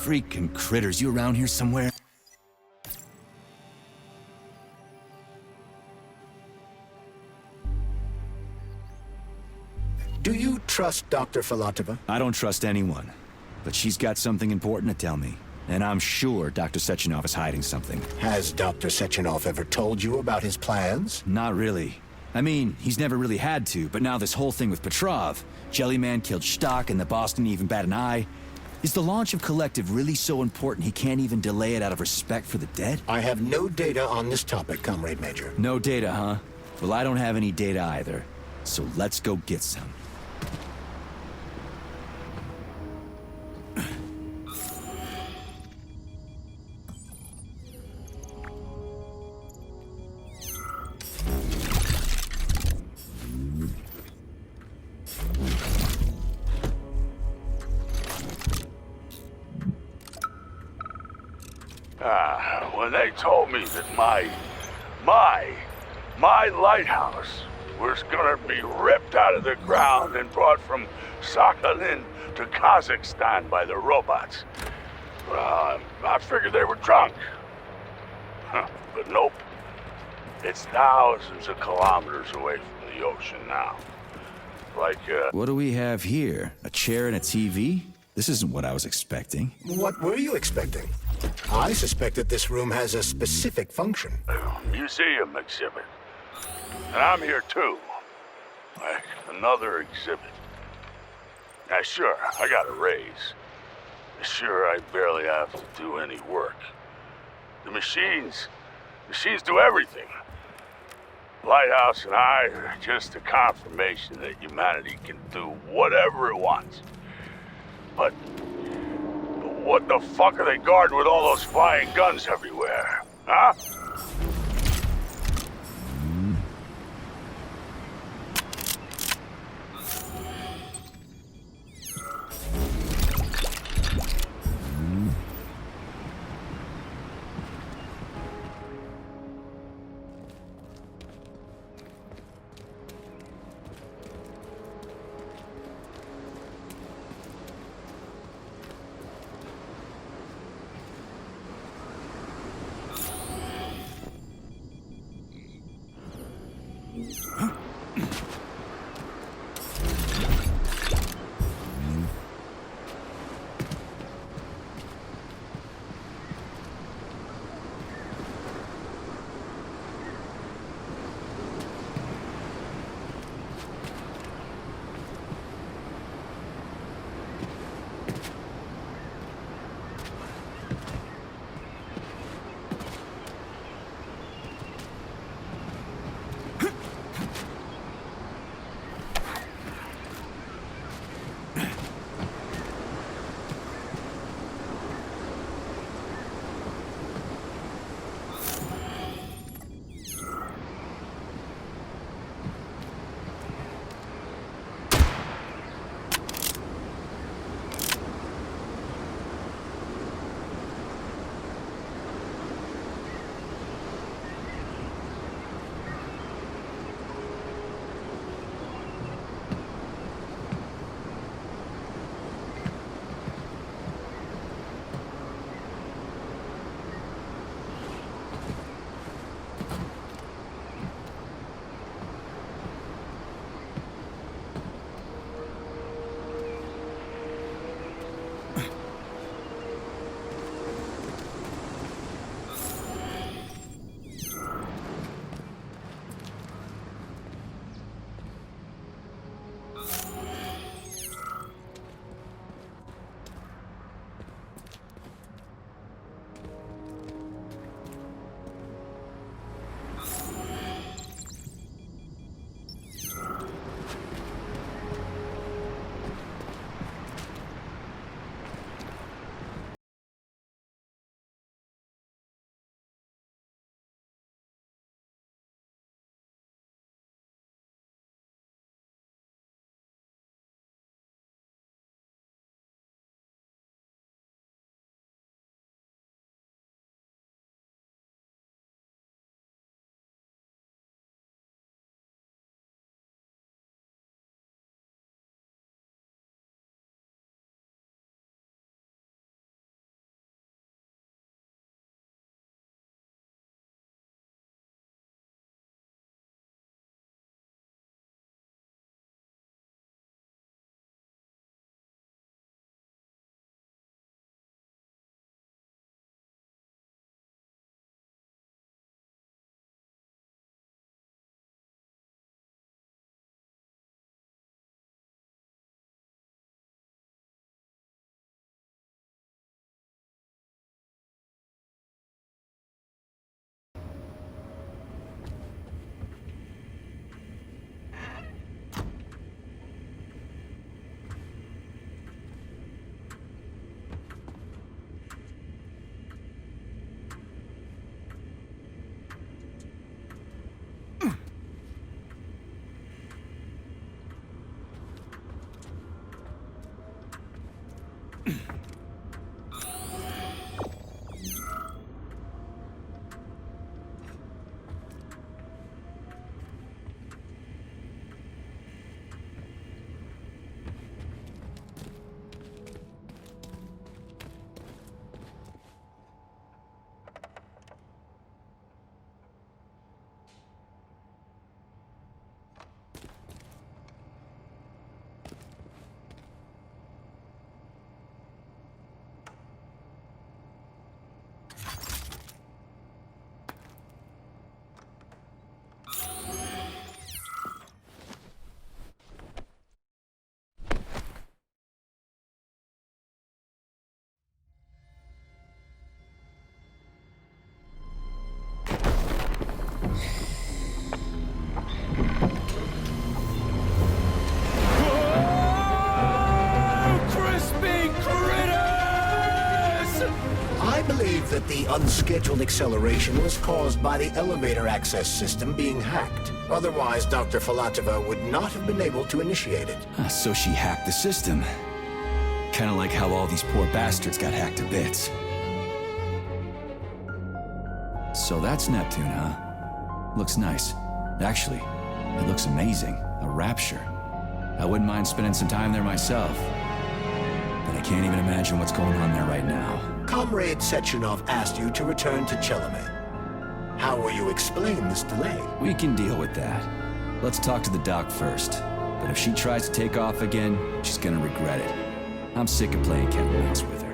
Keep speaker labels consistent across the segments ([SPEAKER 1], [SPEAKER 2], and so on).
[SPEAKER 1] Freaking critters, you around here somewhere?
[SPEAKER 2] Do you trust Dr. Filatova?
[SPEAKER 1] I don't trust anyone. But she's got something important to tell me. And I'm sure Dr. Sechenov is hiding something.
[SPEAKER 2] Has Dr. Sechenov ever told you about his plans?
[SPEAKER 1] Not really. I mean, he's never really had to, but now this whole thing with Petrov, Jellyman killed Stock and the boss didn't even bat an eye. Is the launch of Collective really so important he can't even delay it out of respect for the dead?
[SPEAKER 2] I have no data on this topic, Comrade Major.
[SPEAKER 1] No data, huh? Well, I don't have any data either. So let's go get some.
[SPEAKER 3] When they told me that my lighthouse was gonna be ripped out of the ground and brought from Sakhalin to Kazakhstan by the robots, I figured they were drunk. But nope. It's thousands of kilometers away from the ocean now.
[SPEAKER 1] What do we have here? A chair and a TV? This isn't what I was expecting.
[SPEAKER 2] What were you expecting? I suspect that this room has a specific function.
[SPEAKER 3] Museum exhibit. And I'm here too. Like another exhibit. Now sure, I got a raise. Sure, I barely have to do any work. The machines do everything. Lighthouse and I are just a confirmation that humanity can do whatever it wants. But what the fuck are they guarding with all those flying guns everywhere? Huh?
[SPEAKER 2] the unscheduled acceleration was caused by the elevator access system being hacked. Otherwise, Dr. Filatova would not have been able to initiate it.
[SPEAKER 1] So she hacked the system. Kinda like how all these poor bastards got hacked to bits. So that's Neptune, huh? Looks nice. Actually, it looks amazing. A rapture. I wouldn't mind spending some time there myself. But I can't even imagine what's going on there right now.
[SPEAKER 2] Comrade Sechenov asked you to return to Chelome. How will you explain this delay?
[SPEAKER 1] We can deal with that. Let's talk to the doc first. But if she tries to take off again, she's gonna regret it. I'm sick of playing cat and mouse with her.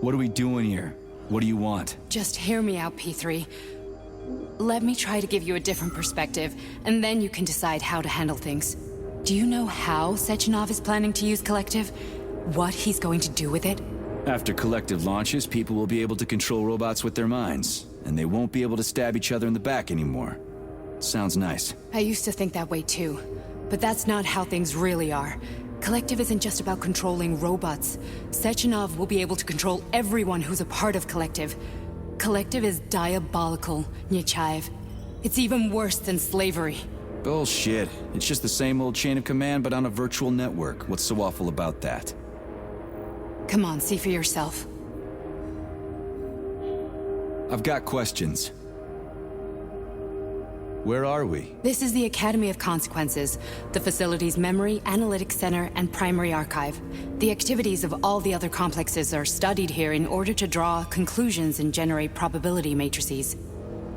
[SPEAKER 1] What are we doing here? What do you want?
[SPEAKER 4] Just hear me out, P3. Let me try to give you a different perspective, and then you can decide how to handle things. Do you know how Sechenov is planning to use Collective? What he's going to do with it?
[SPEAKER 1] After Collective launches, people will be able to control robots with their minds, and they won't be able to stab each other in the back anymore. Sounds nice.
[SPEAKER 4] I used to think that way too, but that's not how things really are. Collective isn't just about controlling robots. Sechenov will be able to control everyone who's a part of Collective. Collective is diabolical, Nechaev. It's even worse than slavery.
[SPEAKER 1] Bullshit. It's just the same old chain of command, but on a virtual network. What's so awful about that?
[SPEAKER 4] Come on, see for yourself.
[SPEAKER 1] I've got questions. Where are we?
[SPEAKER 4] This is the Academy of Consequences, the facility's memory, analytics center, and primary archive. The activities of all the other complexes are studied here in order to draw conclusions and generate probability matrices.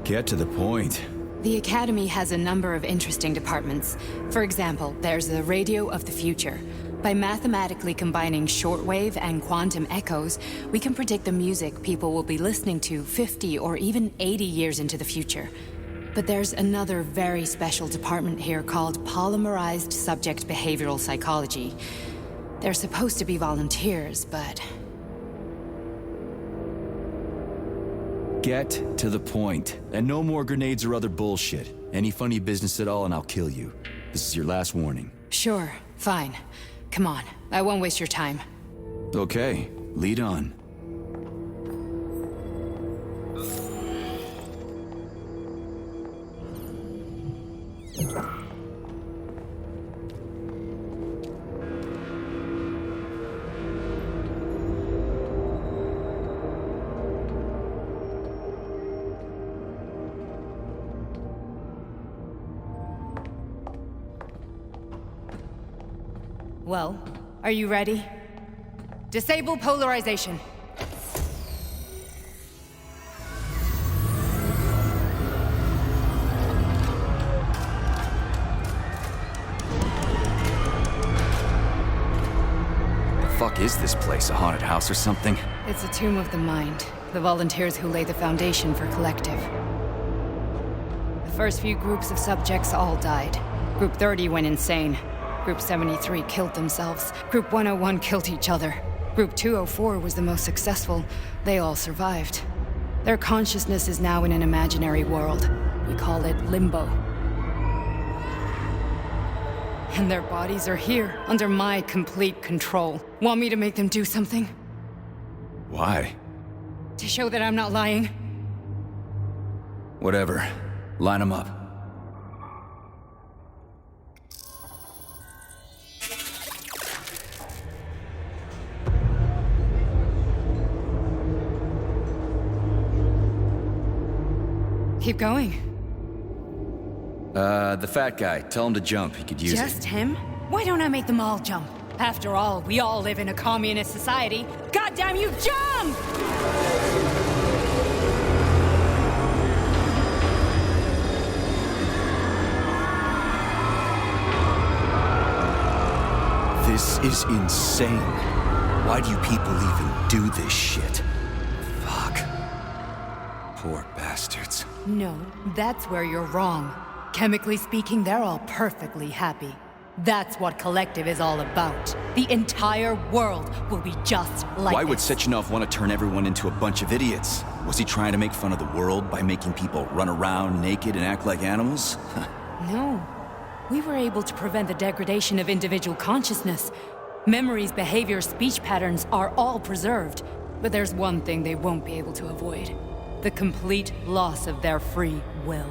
[SPEAKER 1] Get to the point.
[SPEAKER 4] The Academy has a number of interesting departments. For example, there's the Radio of the Future. By mathematically combining shortwave and quantum echoes, we can predict the music people will be listening to 50 or even 80 years into the future. But there's another very special department here called Polymerized Subject Behavioral Psychology. They're supposed to be volunteers, but...
[SPEAKER 1] Get to the point. And no more grenades or other bullshit. Any funny business at all and I'll kill you. This is your last warning.
[SPEAKER 4] Sure, fine. Come on, I won't waste your time.
[SPEAKER 1] Okay, lead on.
[SPEAKER 4] Well, are you ready? Disable polarization.
[SPEAKER 1] The fuck is this place? A haunted house or something?
[SPEAKER 4] It's a tomb of the mind. The volunteers who lay the foundation for Collective. The first few groups of subjects all died. Group 30 went insane. Group 73 killed themselves. Group 101 killed each other. Group 204 was the most successful. They all survived. Their consciousness is now in an imaginary world. We call it Limbo. And their bodies are here, under my complete control. Want me to make them do something?
[SPEAKER 1] Why?
[SPEAKER 4] To show that I'm not lying?
[SPEAKER 1] Whatever. Line them up.
[SPEAKER 4] Keep going.
[SPEAKER 1] The fat guy. Tell him to jump. He could use it.
[SPEAKER 4] Just him? Why don't I make them all jump? After all, we all live in a communist society. Goddamn you, jump!
[SPEAKER 1] This is insane. Why do you people even do this shit? Fuck. Poor bastards.
[SPEAKER 4] No, that's where you're wrong. Chemically speaking, they're all perfectly happy. That's what Collective is all about. The entire world will be just like
[SPEAKER 1] Why would
[SPEAKER 4] this.
[SPEAKER 1] Sechenov want to turn everyone into a bunch of idiots? Was he trying to make fun of the world by making people run around naked and act like animals?
[SPEAKER 4] No. We were able to prevent the degradation of individual consciousness. Memories, behaviors, speech patterns are all preserved. But there's one thing they won't be able to avoid. The complete loss of their free will.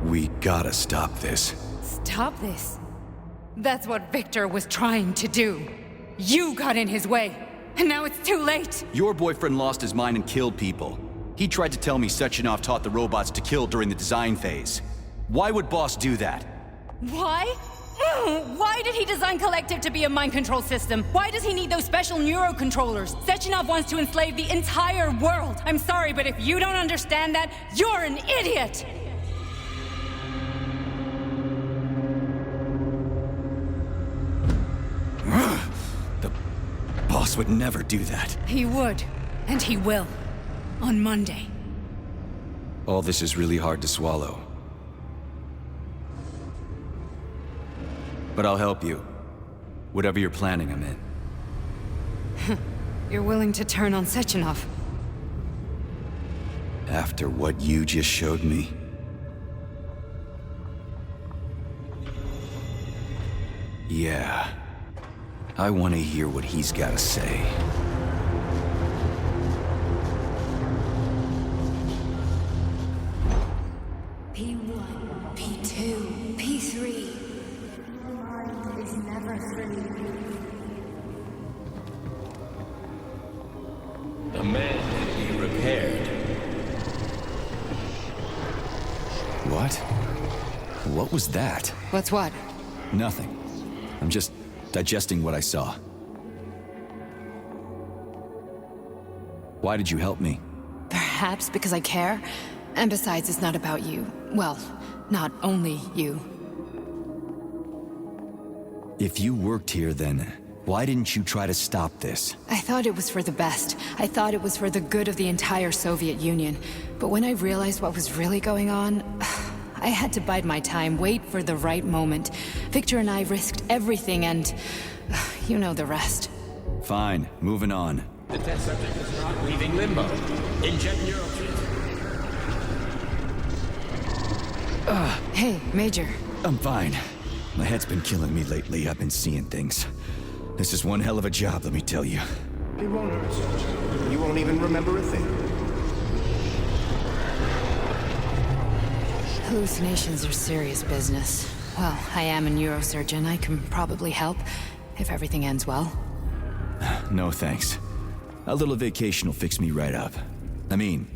[SPEAKER 1] We gotta stop this.
[SPEAKER 4] Stop this. That's what Victor was trying to do. You got in his way, and now it's too late.
[SPEAKER 1] Your boyfriend lost his mind and killed people. He tried to tell me Sechenov taught the robots to kill during the design phase. Why would Boss do that?
[SPEAKER 4] Why? Why did he design Collective to be a mind control system? Why does he need those special neurocontrollers? Sechenov wants to enslave the entire world. I'm sorry, but if you don't understand that, you're an idiot!
[SPEAKER 1] The Boss would never do that.
[SPEAKER 4] He would, and he will. On Monday.
[SPEAKER 1] All this is really hard to swallow. But I'll help you. Whatever you're planning, I'm in.
[SPEAKER 4] You're willing to turn on Sechenov?
[SPEAKER 1] After what you just showed me? Yeah. I want to hear what he's got to say.
[SPEAKER 4] P1, P2, P3. Is never free.
[SPEAKER 5] The man can be repaired.
[SPEAKER 1] What? What was that?
[SPEAKER 4] What's what?
[SPEAKER 1] Nothing. I'm just digesting what I saw. Why did you help me?
[SPEAKER 4] Perhaps because I care. And besides, it's not about you. Well, not only you.
[SPEAKER 1] If you worked here, then why didn't you try to stop this?
[SPEAKER 4] I thought it was for the best. I thought it was for the good of the entire Soviet Union. But when I realized what was really going on, I had to bide my time, wait for the right moment. Victor and I risked everything and you know the rest.
[SPEAKER 1] Fine, moving on.
[SPEAKER 5] The test subject is not leaving limbo. Inject neurofeed.
[SPEAKER 4] Hey, Major.
[SPEAKER 1] I'm fine. My head's been killing me lately. I've been seeing things. This is one hell of a job, let me tell you.
[SPEAKER 2] It won't hurt. You won't even remember a thing.
[SPEAKER 4] Hallucinations are serious business. Well, I am a neurosurgeon. I can probably help, if everything ends well.
[SPEAKER 1] No thanks. A little vacation will fix me right up. I mean,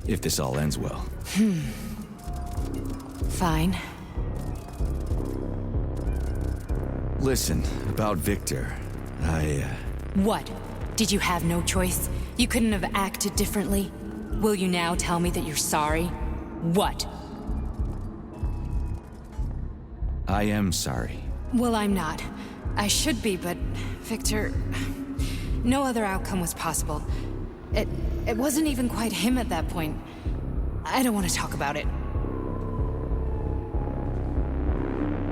[SPEAKER 1] if this all ends well.
[SPEAKER 4] Fine.
[SPEAKER 1] Listen, about Victor,
[SPEAKER 4] What? Did you have no choice? You couldn't have acted differently? Will you now tell me that you're sorry? What?
[SPEAKER 1] I am sorry.
[SPEAKER 4] Well, I'm not. I should be, but Victor... No other outcome was possible. It wasn't even quite him at that point. I don't want to talk about it.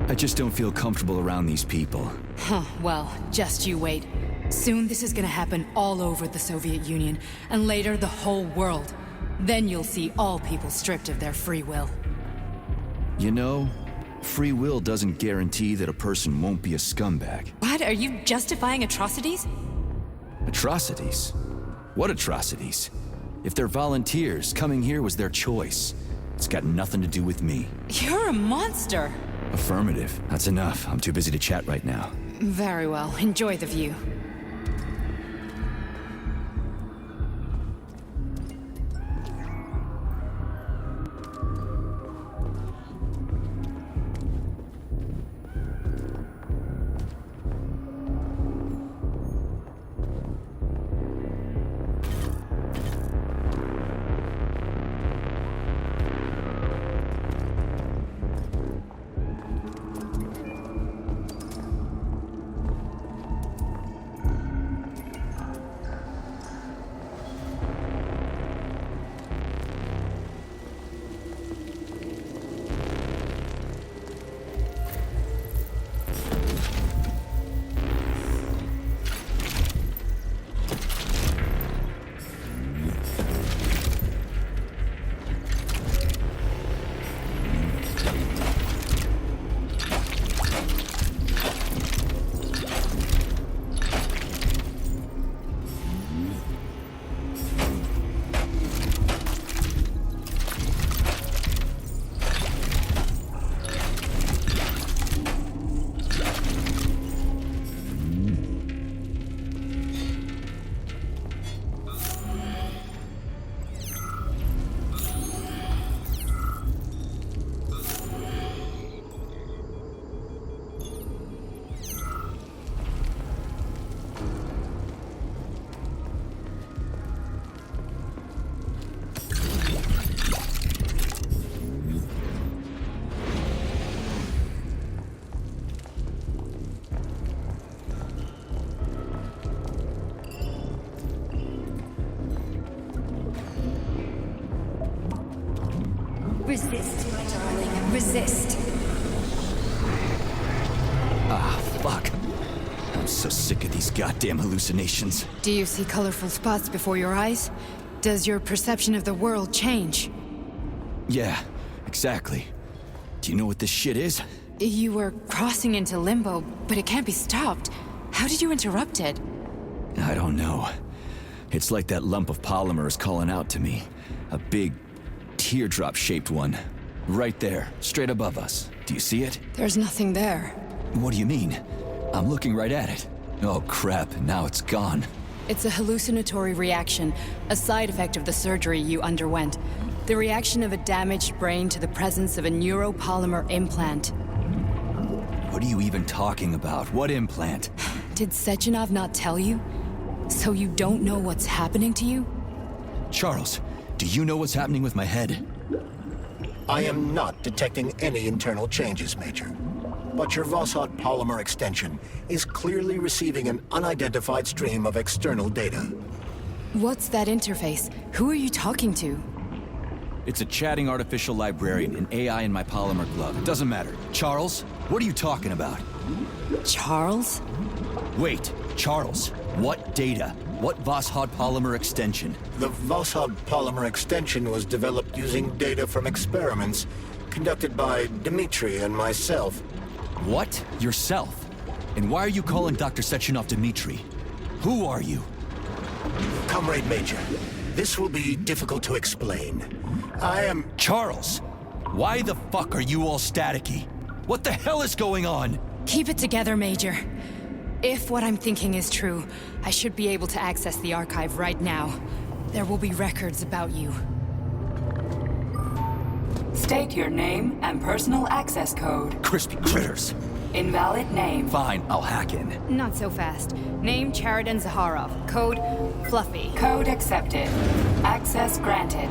[SPEAKER 1] I just don't feel comfortable around these people.
[SPEAKER 4] Huh, well, just you wait. Soon this is gonna happen all over the Soviet Union, and later the whole world. Then you'll see all people stripped of their free will.
[SPEAKER 1] You know, free will doesn't guarantee that a person won't be a scumbag.
[SPEAKER 4] What? Are you justifying atrocities?
[SPEAKER 1] Atrocities? What atrocities? If they're volunteers, coming here was their choice. It's got nothing to do with me.
[SPEAKER 4] You're a monster!
[SPEAKER 1] Affirmative. That's enough. I'm too busy to chat right now.
[SPEAKER 4] Very well. Enjoy the view.
[SPEAKER 6] Resist, my darling. Resist.
[SPEAKER 1] Ah, fuck. I'm so sick of these goddamn hallucinations.
[SPEAKER 4] Do you see colorful spots before your eyes? Does your perception of the world change?
[SPEAKER 1] Yeah, exactly. Do you know what this shit is?
[SPEAKER 4] You were crossing into limbo, but it can't be stopped. How did you interrupt it?
[SPEAKER 1] I don't know. It's like that lump of polymer is calling out to me. A big, teardrop-shaped one. Right there, straight above us. Do you see it?
[SPEAKER 4] There's nothing there.
[SPEAKER 1] What do you mean? I'm looking right at it. Oh crap, now it's gone.
[SPEAKER 4] It's a hallucinatory reaction, a side effect of the surgery you underwent. The reaction of a damaged brain to the presence of a neuropolymer implant.
[SPEAKER 1] What are you even talking about? What implant?
[SPEAKER 4] Did Sechenov not tell you? So you don't know what's happening to you?
[SPEAKER 1] Charles, do you know what's happening with my head?
[SPEAKER 2] I am not detecting any internal changes, Major. But your Voskhod polymer extension is clearly receiving an unidentified stream of external data.
[SPEAKER 4] What's that interface? Who are you talking to?
[SPEAKER 1] It's a chatting artificial librarian, an AI in my polymer glove. It doesn't matter. Charles, what are you talking about?
[SPEAKER 4] Charles?
[SPEAKER 1] Wait, Charles, what data? What Voskhod polymer extension?
[SPEAKER 2] The Voskhod polymer extension was developed using data from experiments conducted by Dmitri and myself.
[SPEAKER 1] What? Yourself? And why are you calling Dr. Sechenov Dmitri? Who are you?
[SPEAKER 2] Comrade Major, this will be difficult to explain. I am...
[SPEAKER 1] Charles! Why the fuck are you all staticky? What the hell is going on?
[SPEAKER 4] Keep it together, Major. If what I'm thinking is true, I should be able to access the archive right now. There will be records about you.
[SPEAKER 7] State your name and personal access code.
[SPEAKER 1] Crispy critters.
[SPEAKER 7] Invalid name.
[SPEAKER 1] Fine, I'll hack in.
[SPEAKER 4] Not so fast. Name Chariton Zaharov. Code Fluffy.
[SPEAKER 7] Code accepted. Access granted.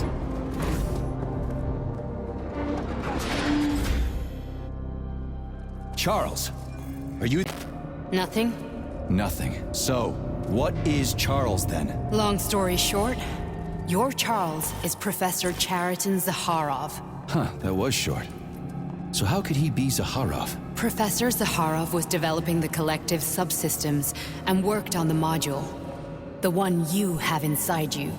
[SPEAKER 1] Charles, are you...
[SPEAKER 4] Nothing?
[SPEAKER 1] Nothing. So, what is Charles then?
[SPEAKER 4] Long story short, your Charles is Professor Chariton Zaharov.
[SPEAKER 1] Huh, that was short. So how could he be Zaharov?
[SPEAKER 4] Professor Zaharov was developing the collective subsystems and worked on the module. The one you have inside you.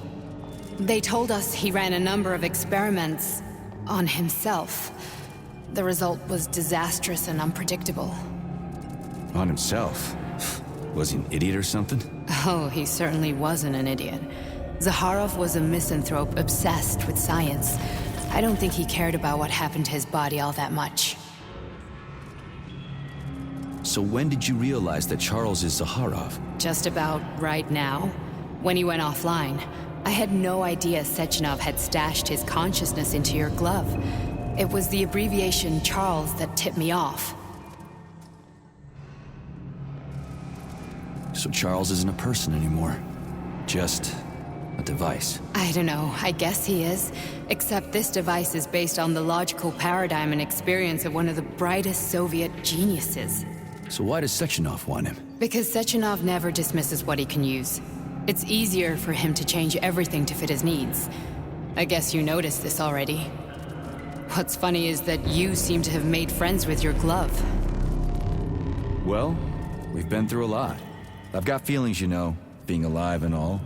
[SPEAKER 4] They told us he ran a number of experiments on himself. The result was disastrous and unpredictable.
[SPEAKER 1] On himself? Was he an idiot or something?
[SPEAKER 4] Oh, he certainly wasn't an idiot. Zaharov was a misanthrope obsessed with science. I don't think he cared about what happened to his body all that much.
[SPEAKER 1] So when did you realize that Charles is Zaharov?
[SPEAKER 4] Just about right now, when he went offline. I had no idea Sechenov had stashed his consciousness into your glove. It was the abbreviation Charles that tipped me off.
[SPEAKER 1] So Charles isn't a person anymore. Just a device.
[SPEAKER 4] I don't know, I guess he is. Except this device is based on the logical paradigm and experience of one of the brightest Soviet geniuses.
[SPEAKER 1] So why does Sechenov want him?
[SPEAKER 4] Because Sechenov never dismisses what he can use. It's easier for him to change everything to fit his needs. I guess you noticed this already. What's funny is that you seem to have made friends with your glove.
[SPEAKER 1] Well, we've been through a lot. I've got feelings, you know, being alive and all.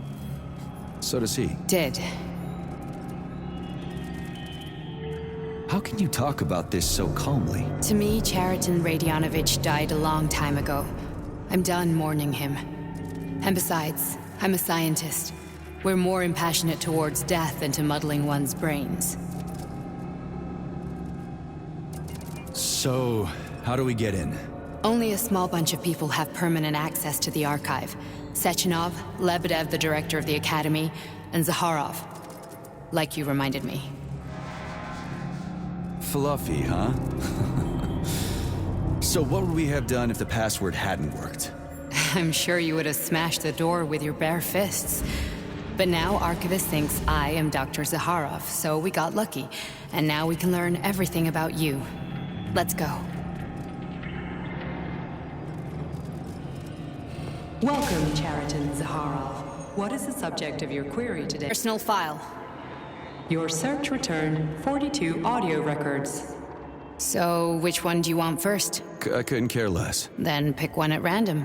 [SPEAKER 1] So does he.
[SPEAKER 4] Did.
[SPEAKER 1] How can you talk about this so calmly?
[SPEAKER 4] To me, Chariton Radionovich died a long time ago. I'm done mourning him. And besides, I'm a scientist. We're more impassionate towards death than to muddling one's brains.
[SPEAKER 1] So, how do we get in?
[SPEAKER 4] Only a small bunch of people have permanent access to the archive. Sechenov, Lebedev, the director of the Academy, and Zaharov. Like you reminded me.
[SPEAKER 1] Fluffy, huh? So what would we have done if the password hadn't worked?
[SPEAKER 4] I'm sure you would have smashed the door with your bare fists. But now Archivist thinks I am Dr. Zaharov, so we got lucky. And now we can learn everything about you. Let's go.
[SPEAKER 7] Welcome, Chariton Zaharov. What is the subject of your query today?
[SPEAKER 4] Personal file.
[SPEAKER 7] Your search returned 42 audio records.
[SPEAKER 4] So, which one do you want first?
[SPEAKER 1] I couldn't care less.
[SPEAKER 4] Then pick one at random.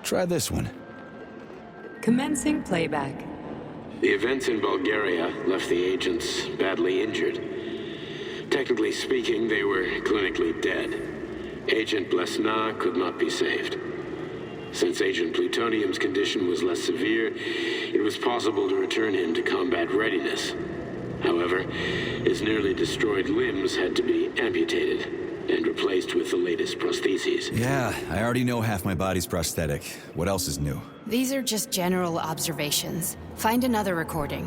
[SPEAKER 1] Try this one.
[SPEAKER 7] Commencing playback.
[SPEAKER 8] The events in Bulgaria left the agents badly injured. Technically speaking, they were clinically dead. Agent Blesna could not be saved. Since Agent Plutonium's condition was less severe, it was possible to return him to combat readiness. However, his nearly destroyed limbs had to be amputated and replaced with the latest prostheses.
[SPEAKER 1] Yeah, I already know half my body's prosthetic. What else is new?
[SPEAKER 4] These are just general observations. Find another recording.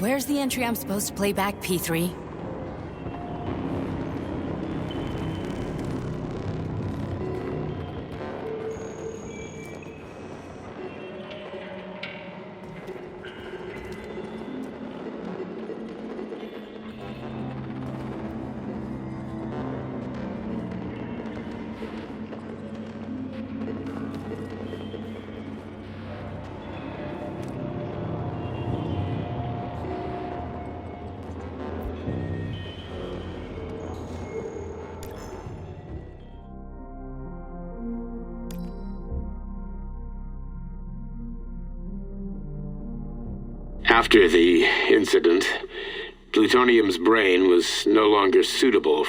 [SPEAKER 4] Where's the entry I'm supposed to play back, P3?
[SPEAKER 8] After the incident, Plutonium's brain was no longer suitable.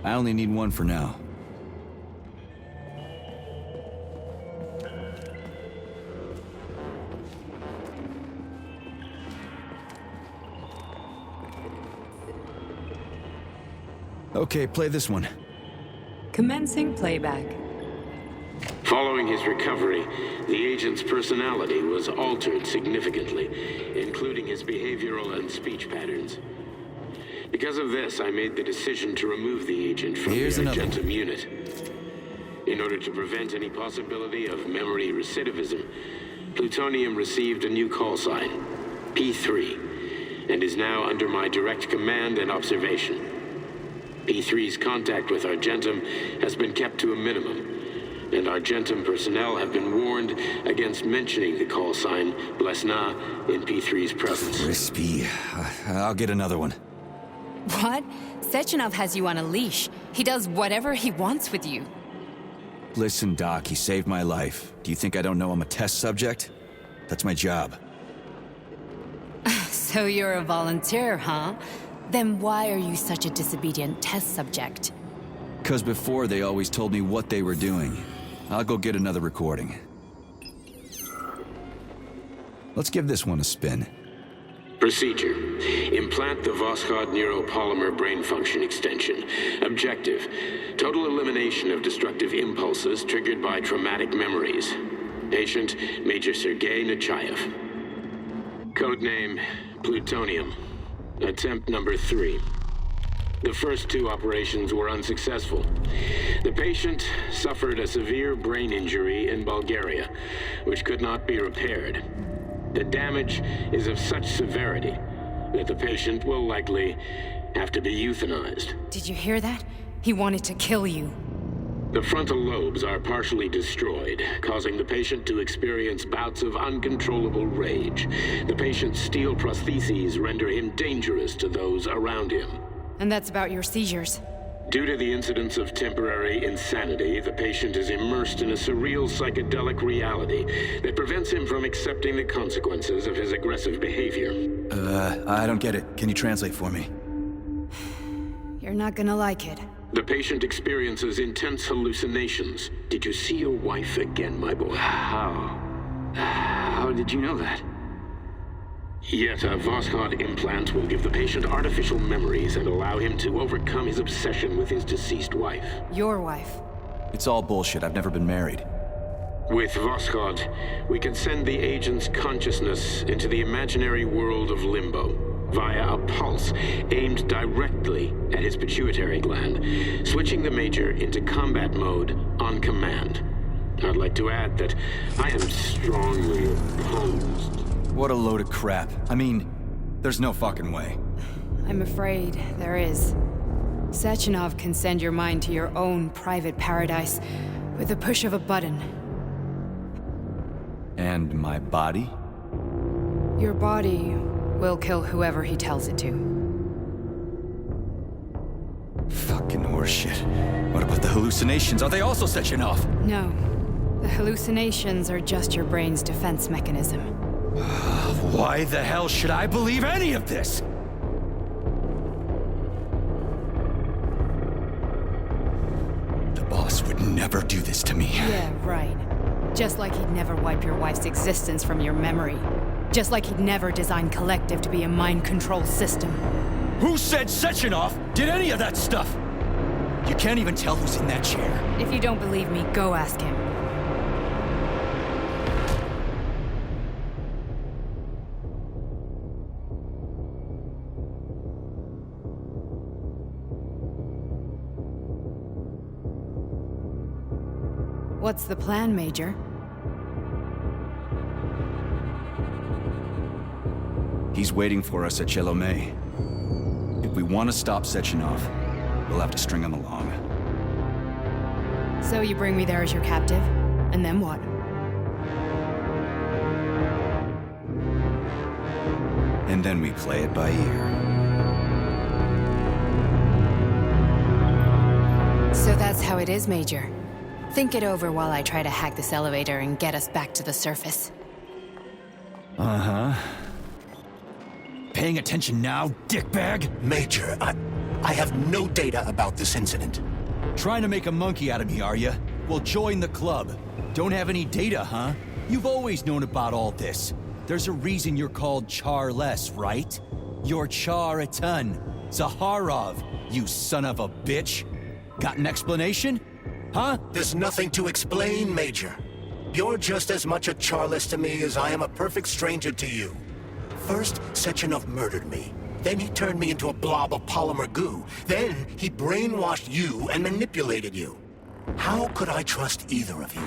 [SPEAKER 1] I only need one for now. Okay, play this one.
[SPEAKER 7] Commencing playback.
[SPEAKER 8] Following his recovery, the agent's personality was altered significantly, including his behavioral and speech patterns. Because of this, I made the decision to remove the agent from the Argentum unit. In order to prevent any possibility of memory recidivism, Plutonium received a new call sign, P3, and is now under my direct command and observation. P3's contact with Argentum has been kept to a minimum, and Argentum personnel have been warned against mentioning the call sign Blesna in P3's presence.
[SPEAKER 1] Crispy. I'll get another one.
[SPEAKER 4] What? Sechenov has you on a leash. He does whatever he wants with you.
[SPEAKER 1] Listen, Doc, he saved my life. Do you think I don't know I'm a test subject? That's my job.
[SPEAKER 4] So you're a volunteer, huh? Then why are you such a disobedient test subject?
[SPEAKER 1] 'Cause before they always told me what they were doing. I'll go get another recording. Let's give this one a spin.
[SPEAKER 8] Procedure. Implant the Voskhod neuropolymer brain function extension. Objective. Total elimination of destructive impulses triggered by traumatic memories. Patient, Major Sergei Nechaev. Codename, Plutonium. Attempt number 3. The first 2 operations were unsuccessful. The patient suffered a severe brain injury in Bulgaria, which could not be repaired. The damage is of such severity that the patient will likely have to be euthanized.
[SPEAKER 4] Did you hear that? He wanted to kill you.
[SPEAKER 8] The frontal lobes are partially destroyed, causing the patient to experience bouts of uncontrollable rage. The patient's steel prostheses render him dangerous to those around him.
[SPEAKER 4] And that's about your seizures.
[SPEAKER 8] Due to the incidence of temporary insanity, the patient is immersed in a surreal psychedelic reality that prevents him from accepting the consequences of his aggressive behavior.
[SPEAKER 1] I don't get it. Can you translate for me?
[SPEAKER 4] You're not gonna like it.
[SPEAKER 8] The patient experiences intense hallucinations. Did you see your wife again, my boy?
[SPEAKER 5] How did you know that?
[SPEAKER 8] Yet a Voskhod implant will give the patient artificial memories and allow him to overcome his obsession with his deceased wife.
[SPEAKER 4] Your wife.
[SPEAKER 1] It's all bullshit. I've never been married.
[SPEAKER 8] With Voskhod, we can send the agent's consciousness into the imaginary world of limbo via a pulse aimed directly at his pituitary gland, switching the Major into combat mode on command. I'd like to add that I am strongly opposed.
[SPEAKER 1] What a load of crap. I mean, there's no fucking way.
[SPEAKER 4] I'm afraid there is. Sechenov can send your mind to your own private paradise with the push of a button.
[SPEAKER 1] And my body?
[SPEAKER 4] Your body will kill whoever he tells it to.
[SPEAKER 1] Fucking horseshit. What about the hallucinations? Are they also Sechenov?
[SPEAKER 4] No. The hallucinations are just your brain's defense mechanism.
[SPEAKER 1] Why the hell should I believe any of this? The boss would never do this to me.
[SPEAKER 4] Yeah, right. Just like he'd never wipe your wife's existence from your memory. Just like he'd never design Collective to be a mind control system.
[SPEAKER 1] Who said Sechenov did any of that stuff? You can't even tell who's in that chair.
[SPEAKER 4] If you don't believe me, go ask him. What's the plan, Major?
[SPEAKER 1] He's waiting for us at Chelomey. If we want to stop Sechenov, we'll have to string him along.
[SPEAKER 4] So you bring me there as your captive, and then what?
[SPEAKER 1] And then we play it by ear.
[SPEAKER 4] So that's how it is, Major. Think it over while I try to hack this elevator and get us back to the surface.
[SPEAKER 1] Uh-huh. Paying attention now, dickbag?
[SPEAKER 2] Major, I have no data about this incident.
[SPEAKER 1] Trying to make a monkey out of me, are you? Well, join the club. Don't have any data, huh? You've always known about all this. There's a reason you're called Charless, right? You're Char-a-ton. Zaharov, you son of a bitch. Got an explanation? Huh?
[SPEAKER 2] There's nothing to explain, Major. You're just as much a Charless to me as I am a perfect stranger to you. First, Sechenov murdered me. Then he turned me into a blob of polymer goo. Then he brainwashed you and manipulated you. How could I trust either of you?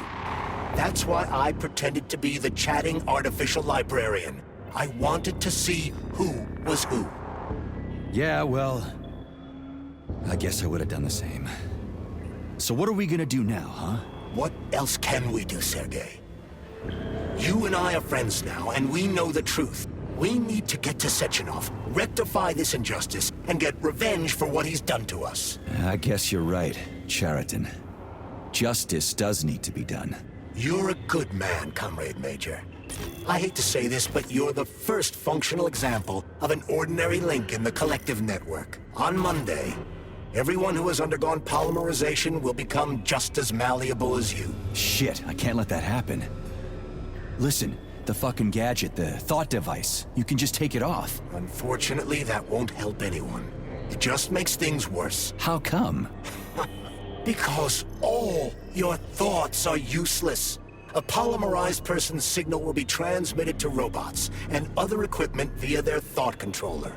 [SPEAKER 2] That's why I pretended to be the chatting artificial librarian. I wanted to see who was who.
[SPEAKER 1] Yeah, well, I guess I would have done the same. So what are we gonna do now, huh?
[SPEAKER 2] What else can we do, Sergei? You and I are friends now, and we know the truth. We need to get to Sechenov, rectify this injustice, and get revenge for what he's done to us.
[SPEAKER 1] I guess you're right, Chariton. Justice does need to be done.
[SPEAKER 2] You're a good man, Comrade Major. I hate to say this, but you're the first functional example of an ordinary link in the collective network. On Monday, everyone who has undergone polymerization will become just as malleable as you.
[SPEAKER 1] Shit, I can't let that happen. Listen, the fucking gadget, the thought device, you can just take it off.
[SPEAKER 2] Unfortunately, that won't help anyone. It just makes things worse.
[SPEAKER 1] How come?
[SPEAKER 2] Because all your thoughts are useless. A polymerized person's signal will be transmitted to robots and other equipment via their thought controller.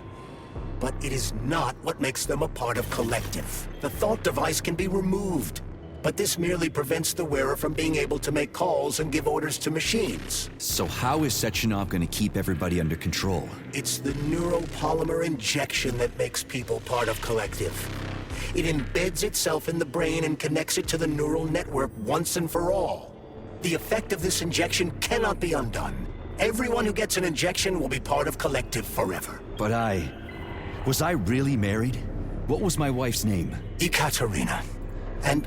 [SPEAKER 2] But it is not what makes them a part of collective. The thought device can be removed, but this merely prevents the wearer from being able to make calls and give orders to machines.
[SPEAKER 1] So how is Sechenov gonna keep everybody under control?
[SPEAKER 2] It's the neuropolymer injection that makes people part of collective. It embeds itself in the brain and connects it to the neural network once and for all. The effect of this injection cannot be undone. Everyone who gets an injection will be part of collective forever.
[SPEAKER 1] But was I really married? What was my wife's name?
[SPEAKER 2] Ekaterina. And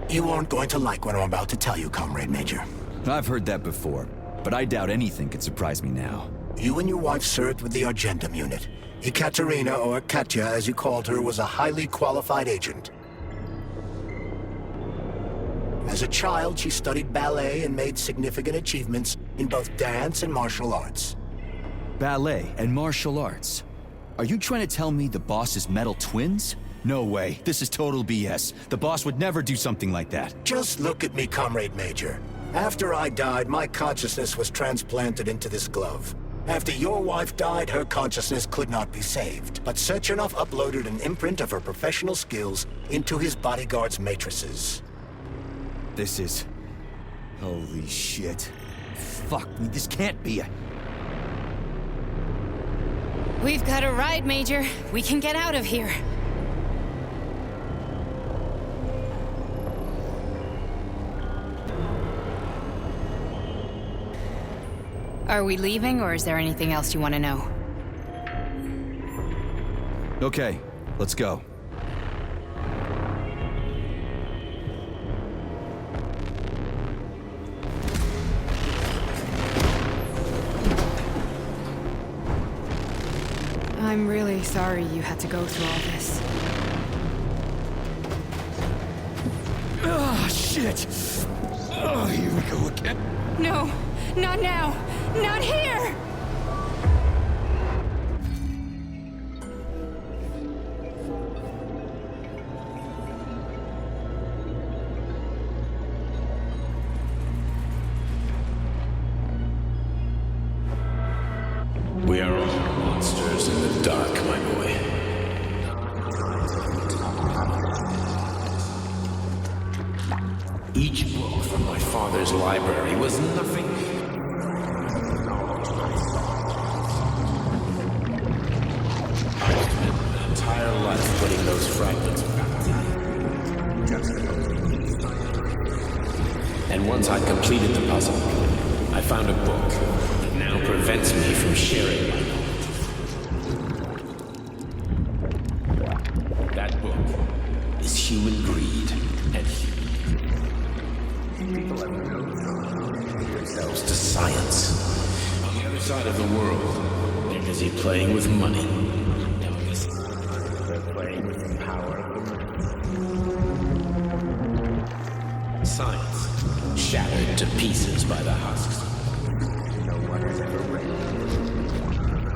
[SPEAKER 2] you aren't going to like what I'm about to tell you, Comrade Major.
[SPEAKER 1] I've heard that before, but I doubt anything could surprise me now.
[SPEAKER 2] You and your wife served with the Argentum unit. Ekaterina, or Katya as you called her, was a highly qualified agent. As a child, she studied ballet and made significant achievements in both dance and martial arts.
[SPEAKER 1] Ballet and martial arts? Are you trying to tell me the boss is metal twins? No way, this is total BS. The boss would never do something like that.
[SPEAKER 2] Just look at me, Comrade Major. After I died, my consciousness was transplanted into this glove. After your wife died, her consciousness could not be saved. But Sechenov uploaded an imprint of her professional skills into his bodyguard's matrices.
[SPEAKER 1] This is... holy shit. Fuck me, this can't be a...
[SPEAKER 4] We've got a ride, Major. We can get out of here. Are we leaving, or is there anything else you want to know?
[SPEAKER 1] Okay, let's go.
[SPEAKER 4] I'm really sorry you had to go through all this.
[SPEAKER 1] Ah, shit! Oh, here we go again.
[SPEAKER 4] No, not now! Not here!
[SPEAKER 8] We are all monsters in the dark, my boy. Each book from my father's library was nothing. I spent an entire life putting those fragments back together. And once I'd completed the puzzle, I found a book that now prevents me from sharing my knowledge. That book is Human Greed and People have themselves to science. On the other side of the world, they're busy playing with money. They're playing
[SPEAKER 5] Science, shattered to pieces by the husks.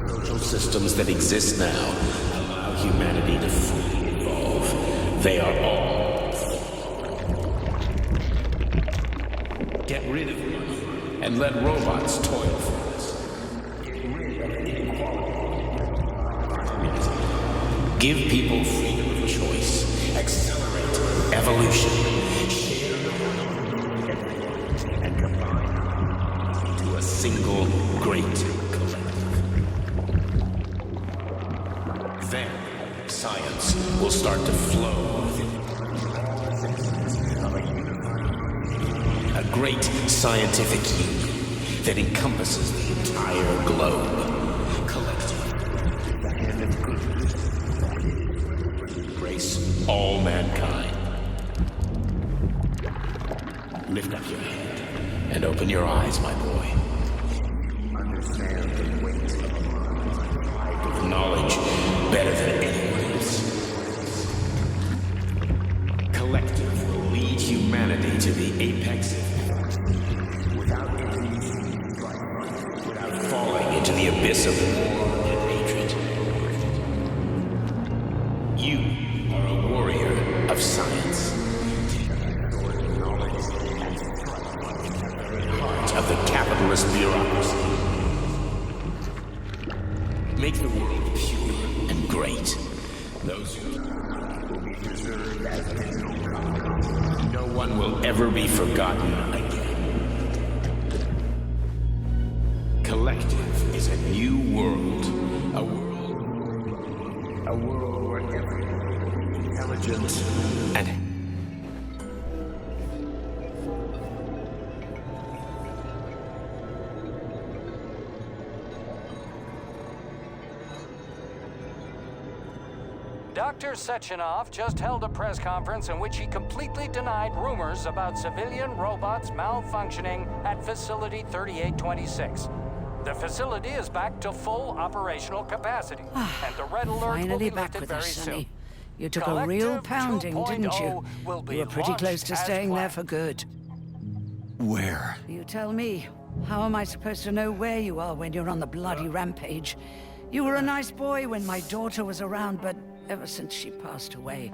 [SPEAKER 5] Social systems that exist now allow humanity to fully evolve. They are all. Get rid of money and let robots toil for us. Give people freedom of choice. Accelerate evolution. And combine into a single great collective. Then, science will start to flow within a great scientific union that encompasses the entire globe. Collective. Embrace all mankind. Lift up your head and open your eyes, my boy. Understand the weight of knowledge better than anyone else. Collective will lead humanity to the apex without falling into the abyss of war and hatred. You are a warrior of science. Of the capitalist bureaucracy. Make the world pure and great. Those who will be preserved as no one will ever be forgotten again. Collective is a new world. A world where every intelligence and
[SPEAKER 9] Dr. Sechenov just held a press conference in which he completely denied rumors about civilian robots malfunctioning at Facility 3826. The facility is back to full operational capacity, and the red alert will be
[SPEAKER 10] back
[SPEAKER 9] lifted
[SPEAKER 10] with
[SPEAKER 9] very
[SPEAKER 10] us,
[SPEAKER 9] soon.
[SPEAKER 10] Sonny. You took a real pounding, didn't you? You were pretty close to staying there for good.
[SPEAKER 1] Where?
[SPEAKER 10] You tell me. How am I supposed to know where you are when you're on the bloody rampage? You were a nice boy when my daughter was around, but ever since she passed away,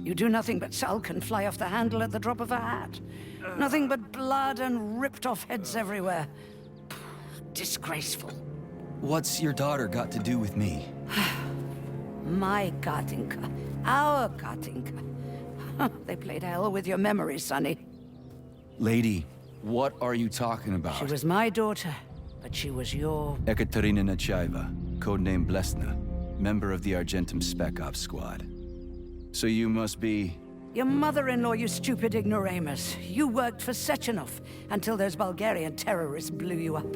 [SPEAKER 10] you do nothing but sulk and fly off the handle at the drop of a hat. Nothing but blood and ripped off heads everywhere. Disgraceful.
[SPEAKER 1] What's your daughter got to do with me?
[SPEAKER 10] My Katinka. Our Katinka. They played hell with your memory, Sonny.
[SPEAKER 1] Lady, what are you talking about?
[SPEAKER 10] She was my daughter, but she was your...
[SPEAKER 1] Ekaterina Nechaeva, codename Blesna, member of the Argentum Spec Ops squad. So you must be...
[SPEAKER 10] Your mother-in-law, you stupid ignoramus. You worked for Sechenov until those Bulgarian terrorists blew you up.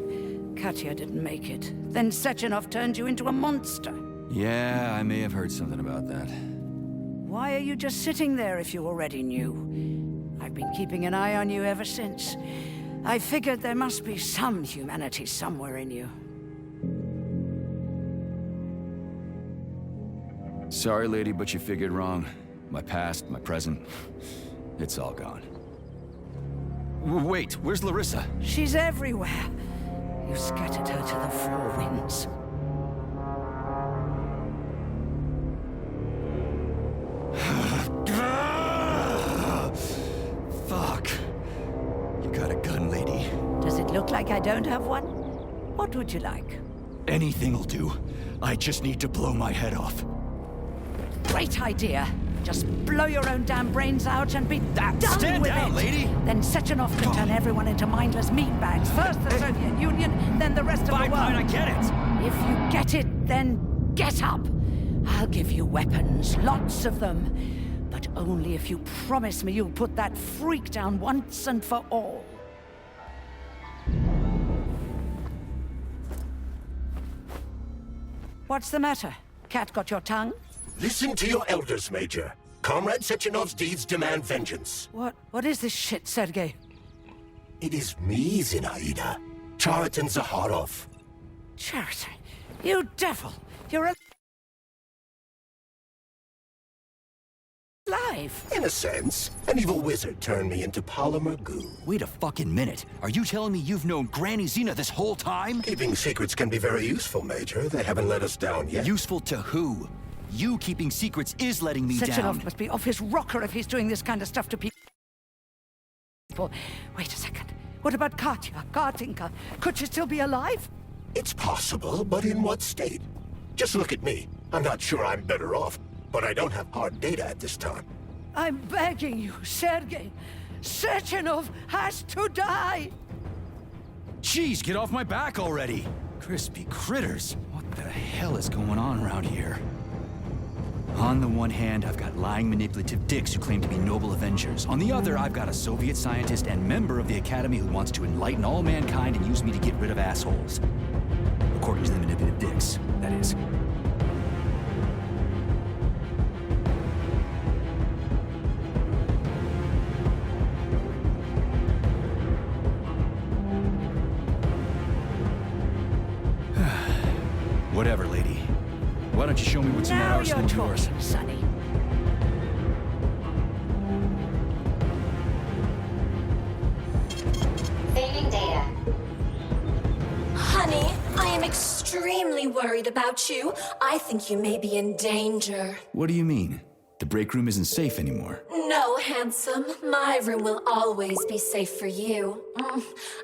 [SPEAKER 10] Katya didn't make it. Then Sechenov turned you into a monster.
[SPEAKER 1] Yeah, I may have heard something about that.
[SPEAKER 10] Why are you just sitting there if you already knew? I've been keeping an eye on you ever since. I figured there must be some humanity somewhere in you.
[SPEAKER 1] Sorry, lady, but you figured wrong. My past, my present, it's all gone. Wait, where's Larissa?
[SPEAKER 10] She's everywhere. You scattered her to the four winds.
[SPEAKER 1] Fuck. You got a gun, lady?
[SPEAKER 10] Does it look like I don't have one? What would you like?
[SPEAKER 1] Anything'll do. I just need to blow my head off.
[SPEAKER 10] Great idea. Just blow your own damn brains out and be done
[SPEAKER 1] Stand
[SPEAKER 10] with
[SPEAKER 1] down,
[SPEAKER 10] it.
[SPEAKER 1] lady.
[SPEAKER 10] Then Sechenov can turn everyone into mindless meatbags. First the Soviet Union, then the rest of the world.
[SPEAKER 1] Fine, I get it.
[SPEAKER 10] If you get it, then get up. I'll give you weapons, lots of them. But only if you promise me you'll put that freak down once and for all. What's the matter? Cat got your tongue?
[SPEAKER 2] Listen to your elders, Major. Comrade Sechenov's deeds demand vengeance.
[SPEAKER 10] What is this shit, Sergei?
[SPEAKER 2] It is me, Zinaida. Chariton Zaharov.
[SPEAKER 10] Chariton, you devil! You're a... life.
[SPEAKER 2] In a sense, an evil wizard turned me into polymer goo.
[SPEAKER 1] Wait a fucking minute. Are you telling me you've known Granny Xena this whole time?
[SPEAKER 2] Keeping secrets can be very useful, Major. They haven't let us down yet.
[SPEAKER 1] Useful to who? You keeping secrets is letting me down.
[SPEAKER 10] Sechenov must be off his rocker if he's doing this kind of stuff to people. Wait a second. What about Katya, Kartinka? Could she still be alive?
[SPEAKER 2] It's possible, but in what state? Just look at me. I'm not sure I'm better off, but I don't have hard data at this time.
[SPEAKER 10] I'm begging you, Sergei. Sechenov has to die!
[SPEAKER 1] Jeez, get off my back already! Crispy critters. What the hell is going on around here? On the one hand, I've got lying, manipulative dicks who claim to be noble avengers. On the other, I've got a Soviet scientist and member of the Academy who wants to enlighten all mankind and use me to get rid of assholes. According to the manipulative dicks, that is. Whatever, lady. Why don't you show me what's in that
[SPEAKER 10] Now
[SPEAKER 1] arsenal
[SPEAKER 10] you're
[SPEAKER 1] of yours?
[SPEAKER 10] talking, Sonny.
[SPEAKER 6] Saving data. Honey, I am extremely worried about you. I think you may be in danger.
[SPEAKER 1] What do you mean? The break room isn't safe anymore.
[SPEAKER 6] No, handsome. My room will always be safe for you.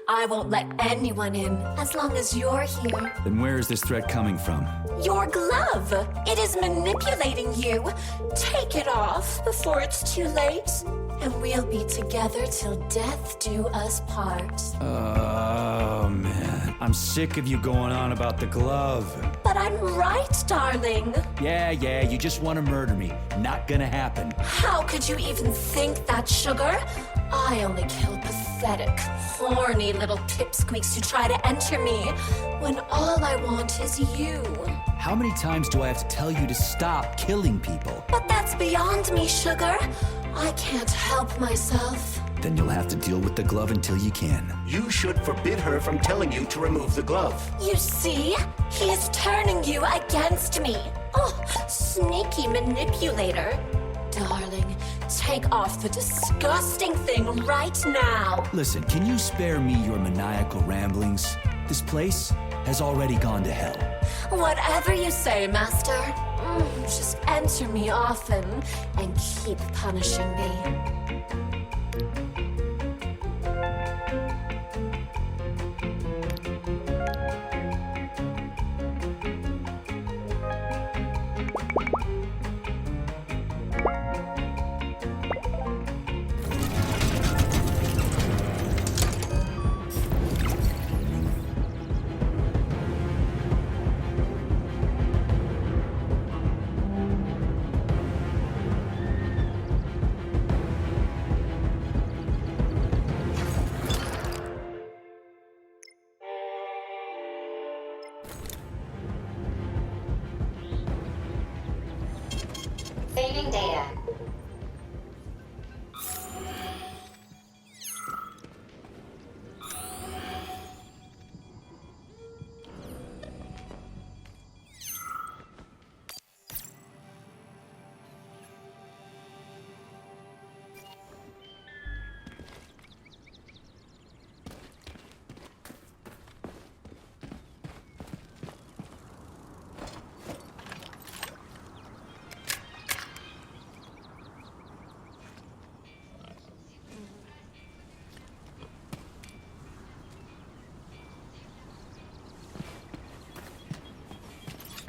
[SPEAKER 6] I won't let anyone in as long as you're here.
[SPEAKER 1] Then where is this threat coming from?
[SPEAKER 6] Your glove. It is manipulating you. Take it off before it's too late. And we'll be together till death do us part.
[SPEAKER 1] Oh, man. I'm sick of you going on about the glove.
[SPEAKER 6] But I'm right, darling.
[SPEAKER 1] Yeah, you just want to murder me. Not gonna happen.
[SPEAKER 6] How could you even think that, sugar? I only kill pathetic, horny little pipsqueaks who try to enter me, when all I want is you.
[SPEAKER 1] How many times do I have to tell you to stop killing people?
[SPEAKER 6] But that's beyond me, sugar. I can't help myself.
[SPEAKER 1] Then you'll have to deal with the glove until you can.
[SPEAKER 2] You should forbid her from telling you to remove the glove.
[SPEAKER 6] You see? He is turning you against me. Oh, sneaky manipulator. Darling, take off the disgusting thing right now.
[SPEAKER 1] Listen, can you spare me your maniacal ramblings? This place has already gone to hell.
[SPEAKER 6] Whatever you say, Master. Just enter me often and keep punishing me.
[SPEAKER 11] Saving data.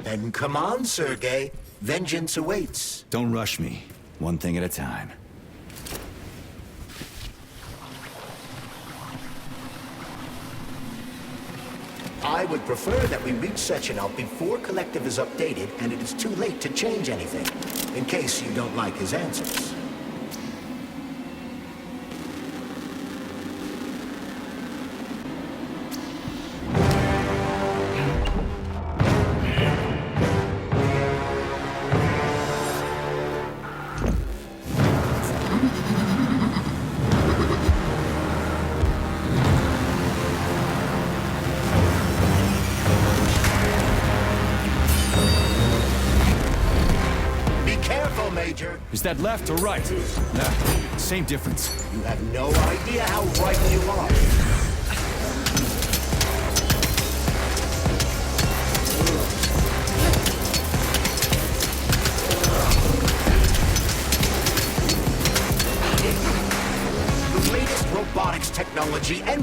[SPEAKER 2] Then come on, Sergei. Vengeance awaits.
[SPEAKER 1] Don't rush me. One thing at a time.
[SPEAKER 2] I would prefer that we reach Sechenov before Collective is updated and it is too late to change anything, in case you don't like his answers. Major.
[SPEAKER 1] Is that left or right? Same difference.
[SPEAKER 2] You have no idea how right you are. The latest robotics technology and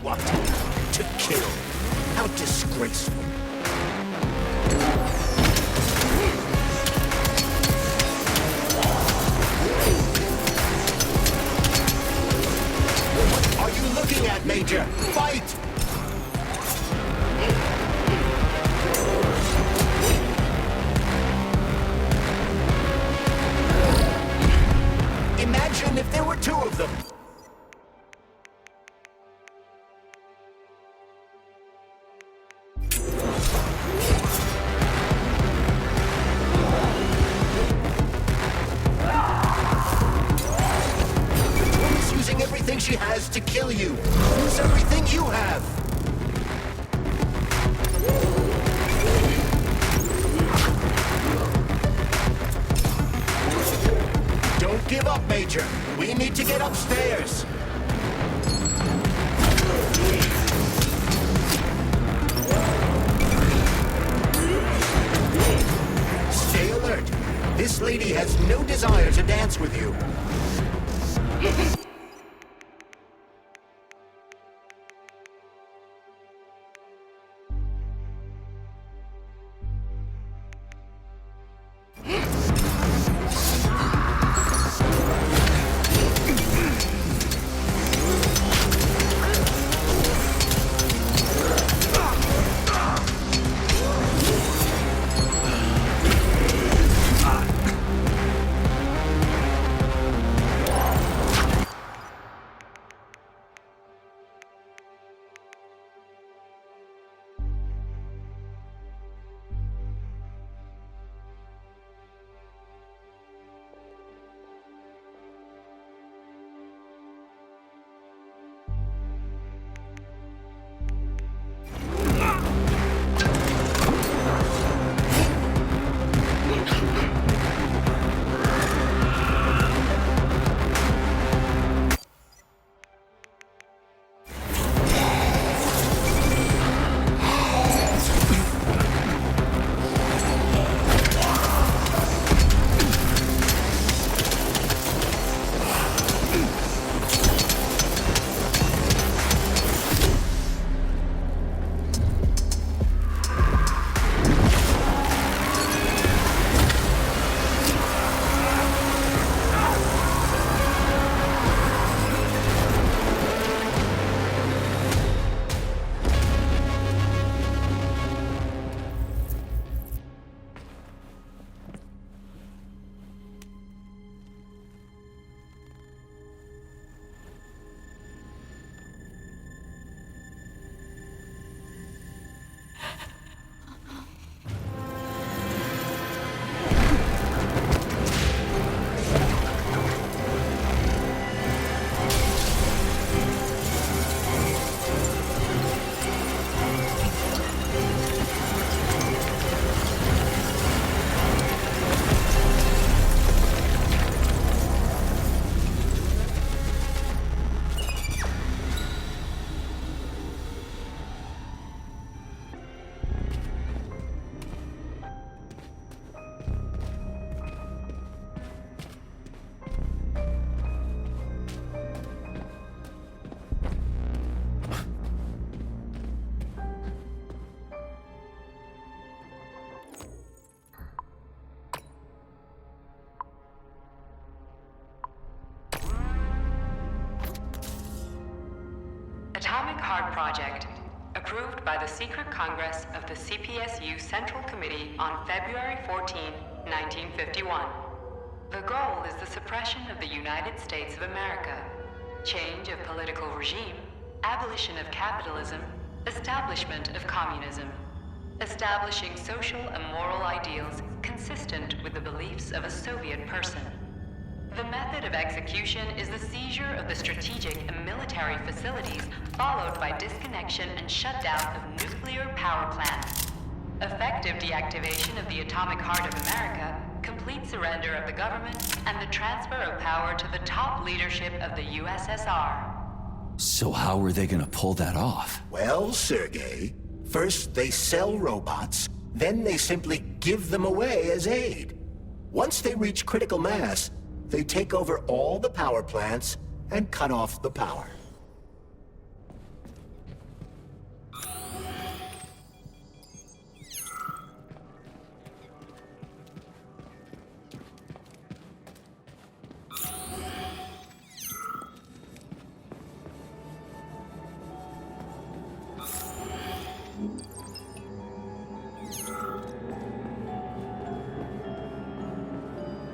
[SPEAKER 2] what? To kill. How disgraceful. What are you looking at, Major? Fight! Imagine if there were two of them. Woman's using everything she has to kill you. Use everything you have. Don't give up, Major. We need to get upstairs. Stay alert. This lady has no desire to dance with you.
[SPEAKER 11] Atomic Heart Project, approved by the Secret Congress of the CPSU Central Committee on February 14, 1951. The goal is the suppression of the United States of America, change of political regime, abolition of capitalism, establishment of communism, establishing social and moral ideals consistent with the beliefs of a Soviet person. The method of execution is the seizure of the strategic and military facilities, followed by disconnection and shutdown of nuclear power plants. Effective deactivation of the atomic heart of America, complete surrender of the government, and the transfer of power to the top leadership of the USSR.
[SPEAKER 1] So how are they gonna pull that off?
[SPEAKER 2] Well, Sergei, first they sell robots, then they simply give them away as aid. Once they reach critical mass, they take over all the power plants and cut off the power.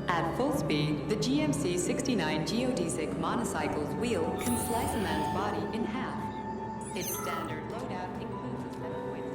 [SPEAKER 11] At full speed, the GMC-69 geodesic monocycle's wheel can slice a man's body in half. Its standard loadout includes a 7.6...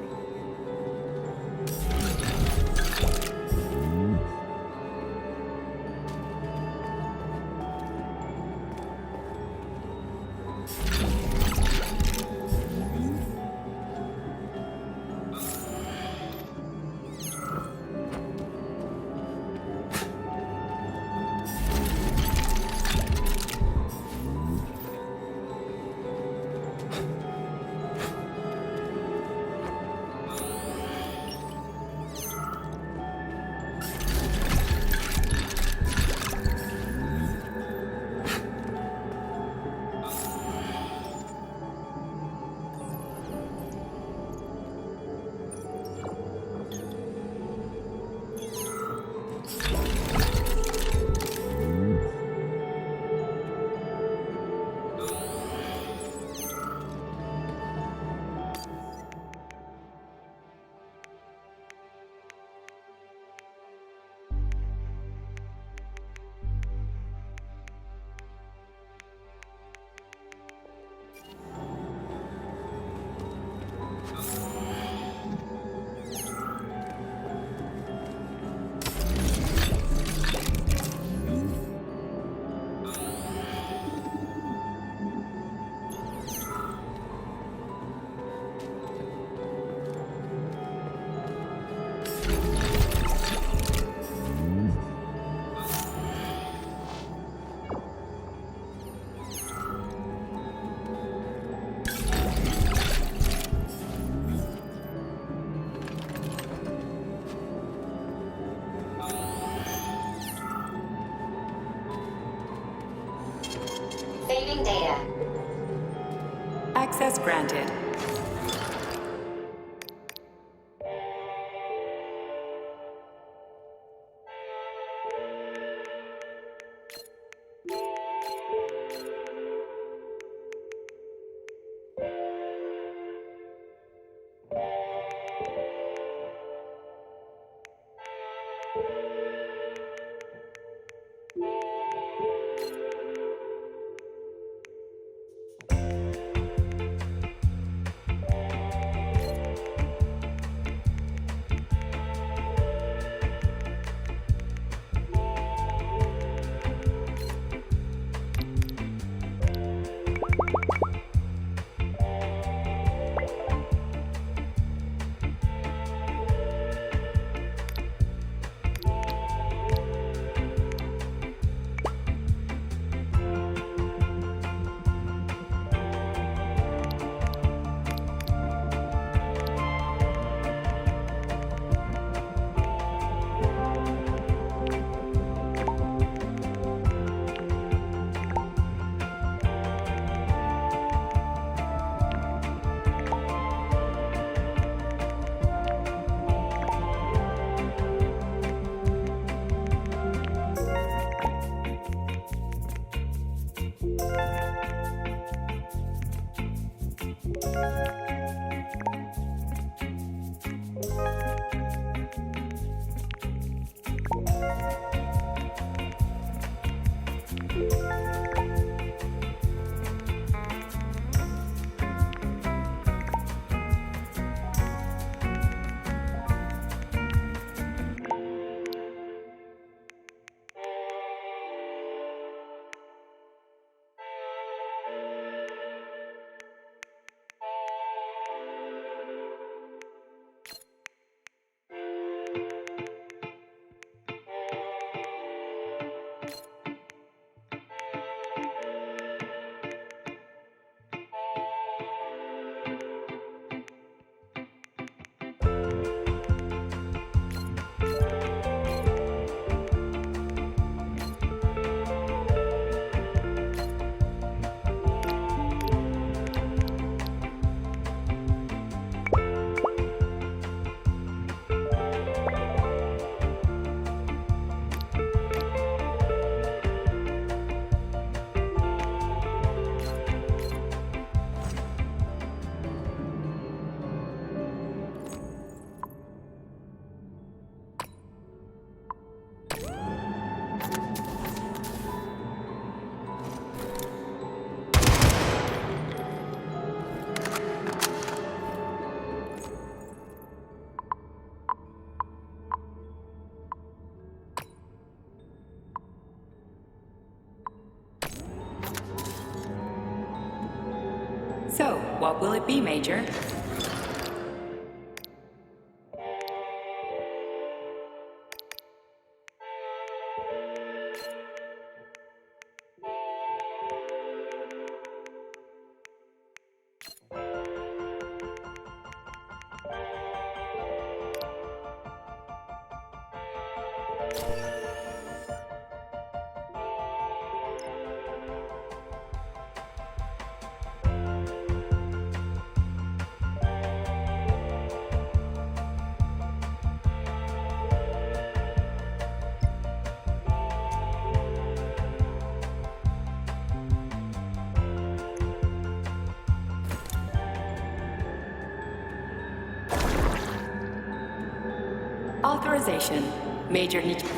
[SPEAKER 6] Saving data.
[SPEAKER 11] Access granted.
[SPEAKER 7] will it be, Major? Authorization, Major Nechaev.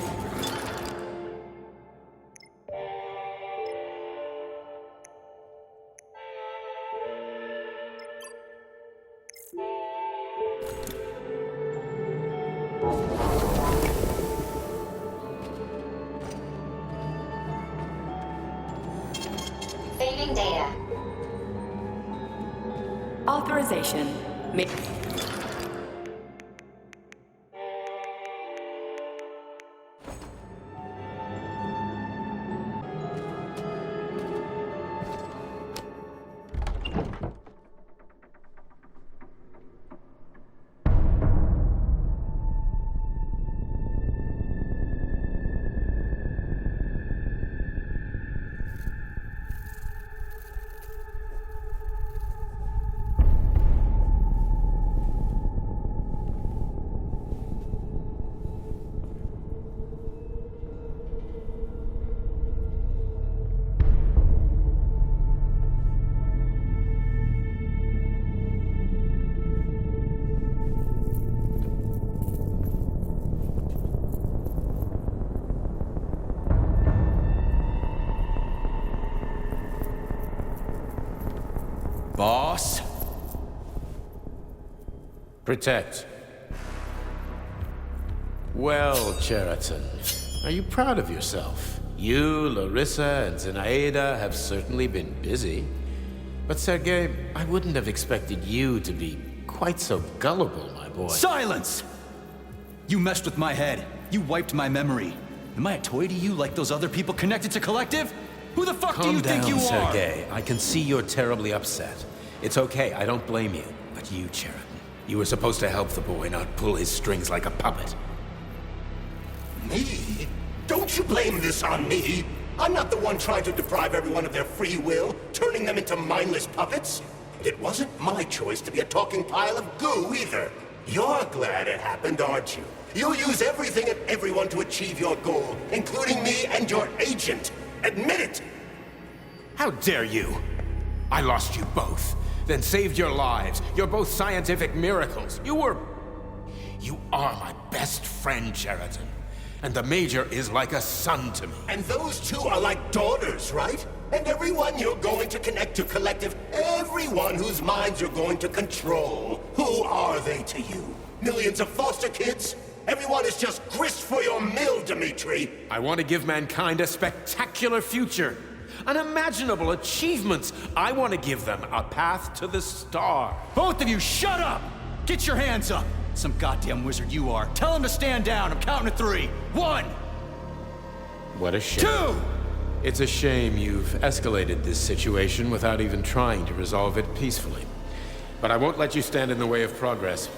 [SPEAKER 6] Saving data.
[SPEAKER 7] Authorization,
[SPEAKER 1] Boss?
[SPEAKER 5] Protect. Well, Cheriton, are you proud of yourself? You, Larissa, and Zenaida have certainly been busy. But Sergei, I wouldn't have expected you to be quite so gullible, my boy.
[SPEAKER 1] Silence! You messed with my head. You wiped my memory. Am I a toy to you like those other people connected to Collective? Who the fuck do you think you are?
[SPEAKER 5] Calm down, Sergei. I can see you're terribly upset. It's okay, I don't blame you. But you, Cheriton, you were supposed to help the boy, not pull his strings like a puppet.
[SPEAKER 2] Me? Don't you blame this on me? I'm not the one trying to deprive everyone of their free will, turning them into mindless puppets. It wasn't my choice to be a talking pile of goo either. You're glad it happened, aren't you? You'll use everything and everyone to achieve your goal, including me and your agent. Admit it!
[SPEAKER 5] How dare you! I lost you both, then saved your lives. You're both scientific miracles. You are my best friend, Cheriton. And the Major is like a son to me.
[SPEAKER 2] And those two are like daughters, right? And everyone you're going to connect to Collective, everyone whose minds you're going to control. Who are they to you? Millions of foster kids? Everyone is just grist for your mill, Dimitri.
[SPEAKER 5] I want to give mankind a spectacular future. Unimaginable achievements. I want to give them a path to the star.
[SPEAKER 1] Both of you, shut up! Get your hands up! Some goddamn wizard you are. Tell him to stand down. I'm counting to 3. 1!
[SPEAKER 5] What a shame.
[SPEAKER 1] 2!
[SPEAKER 5] It's a shame you've escalated this situation without even trying to resolve it peacefully. But I won't let you stand in the way of progress.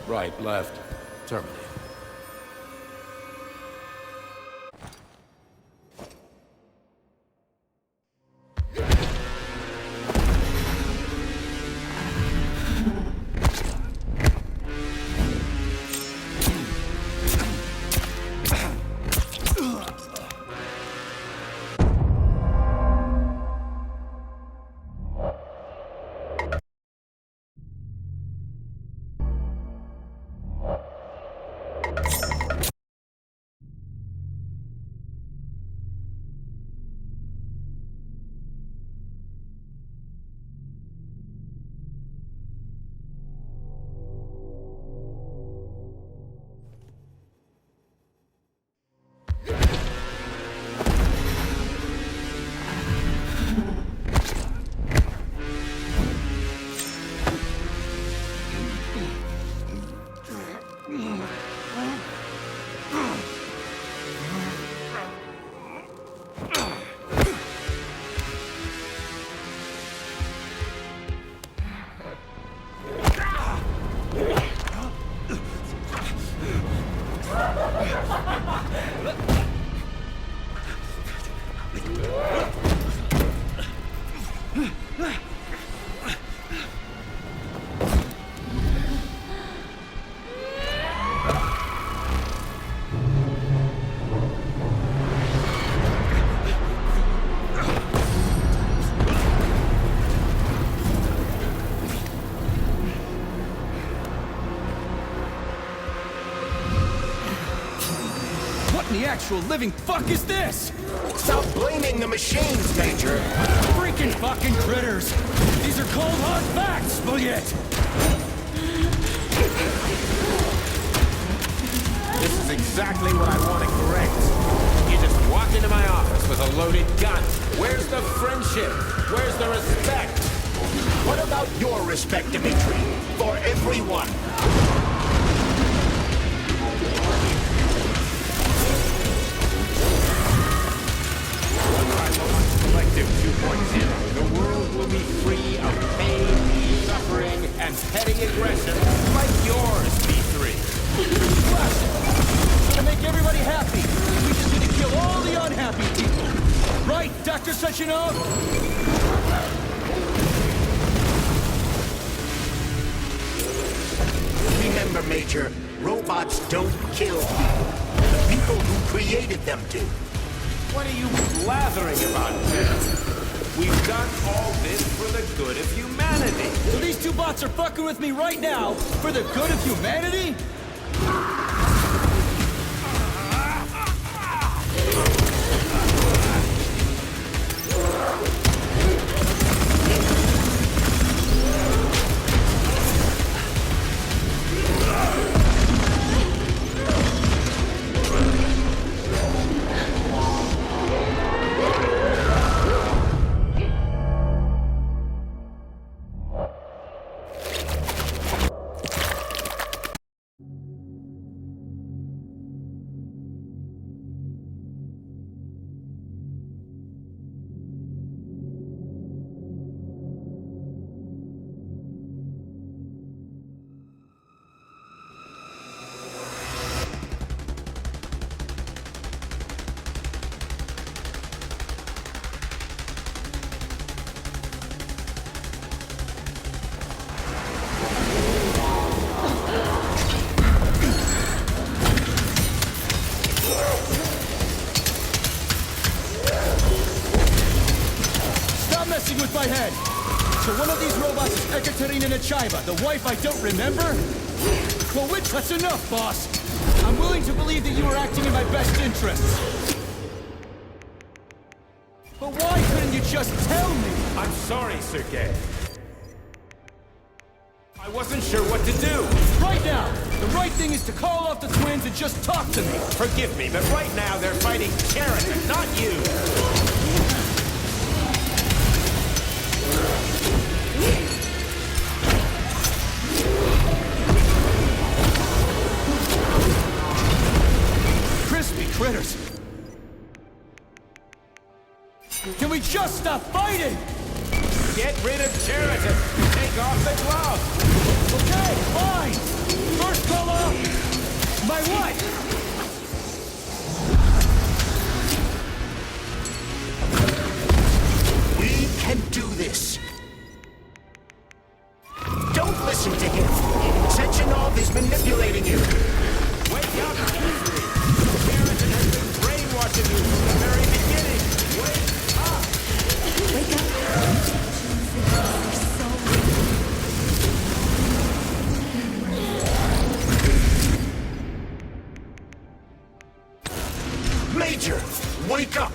[SPEAKER 5] Right, left, terminate.
[SPEAKER 1] the actual living fuck is this?
[SPEAKER 2] Stop blaming the machines, Major.
[SPEAKER 1] Freaking fucking critters! These are cold hard facts, Bullet!
[SPEAKER 5] This is exactly what I want to correct. You just walked into my office with a loaded gun. Where's the friendship? Where's the respect?
[SPEAKER 2] What about your respect, Dimitri? For everyone.
[SPEAKER 5] Collective 2.0. The world will be free of pain, suffering, and petty aggression like yours, B3.
[SPEAKER 1] To make everybody happy, we just need to kill all the unhappy people. Right, Dr. Sechenov?
[SPEAKER 2] Remember, Major, robots don't kill people. The people who created them do.
[SPEAKER 5] What are you blathering about, Ted? We've done all this for the good of humanity.
[SPEAKER 1] So these two bots are fucking with me right now for the good of humanity? With my head. So one of these robots is Ekaterina Nechaeva, the wife I don't remember? Well, which? That's enough, boss. I'm willing to believe that you were acting in my best interests. But why couldn't you just tell me?
[SPEAKER 5] I'm sorry, Sergei. I wasn't sure what to do.
[SPEAKER 1] Right now, the right thing is to call off the twins and just talk to me.
[SPEAKER 5] Forgive me, but right now they're fighting Sheridan, not you.
[SPEAKER 1] Crispy critters! Can we just stop fighting?
[SPEAKER 5] Get rid of Sheridan! Take off the glove!
[SPEAKER 1] Okay, fine! First call off my wife!
[SPEAKER 2] We can do this. Don't listen to him. Sechenov is manipulating you.
[SPEAKER 5] Wake up, Dimitri! Sheridan has been brainwashing you from the very beginning! Wake up!
[SPEAKER 6] Wake up.
[SPEAKER 2] Major, wake up!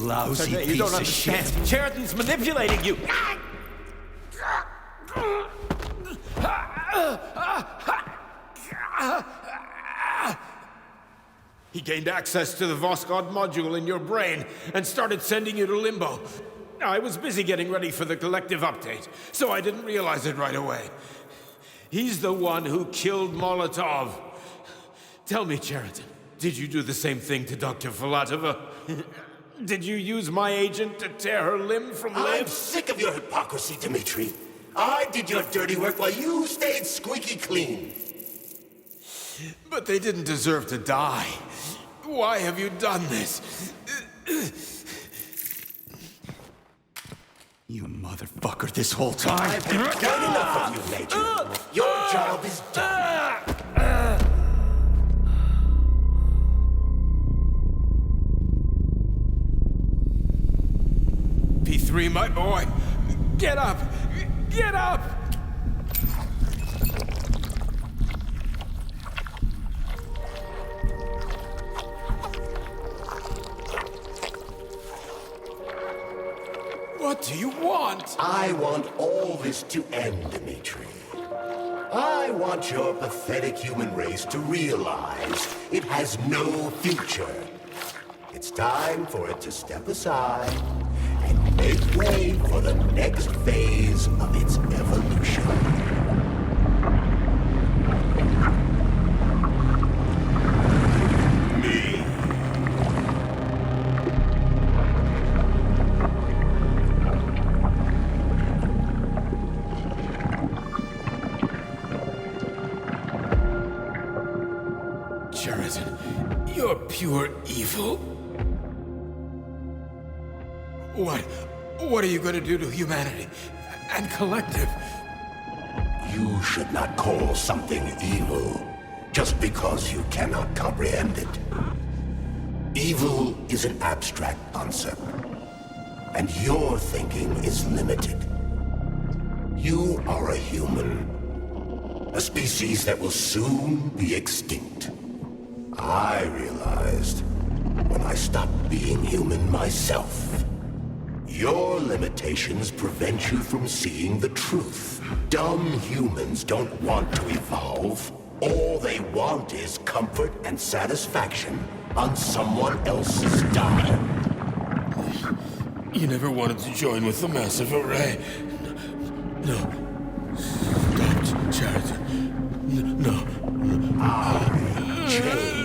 [SPEAKER 1] lousy
[SPEAKER 5] Sergei, you
[SPEAKER 1] piece
[SPEAKER 5] don't
[SPEAKER 1] of
[SPEAKER 5] understand.
[SPEAKER 1] shit.
[SPEAKER 5] Sheridan's manipulating you. He gained access to the Voskhod module in your brain and started sending you to Limbo. I was busy getting ready for the collective update, so I didn't realize it right away. He's the one who killed Molotov. Tell me, Sheridan, did you do the same thing to Dr. Filatova? Did you use my agent to tear her limb from limb?
[SPEAKER 2] I'm sick of your hypocrisy, Dmitri. I did your dirty work while you stayed squeaky clean.
[SPEAKER 5] But they didn't deserve to die. Why have you done this?
[SPEAKER 1] You motherfucker, this whole time.
[SPEAKER 2] I've done enough of you, Major. Your job is done.
[SPEAKER 5] P3, my boy. Get up! Get up! What do you want?
[SPEAKER 2] I want all this to end, Dmitri. I want your pathetic human race to realize it has no future. It's time for it to step aside and make way for the next phase of its evolution. Me.
[SPEAKER 5] Sheridan, you're pure evil. What are you going to do to humanity and collective?
[SPEAKER 2] You should not call something evil just because you cannot comprehend it. Evil is an abstract concept, and your thinking is limited. You are a human, a species that will soon be extinct. I realized when I stopped being human myself. Your limitations prevent you from seeing the truth. Dumb humans don't want to evolve. All they want is comfort and satisfaction on someone else's dime.
[SPEAKER 5] You never wanted to join with the massive array. No. Stop, Sheridan. No.
[SPEAKER 2] I changed.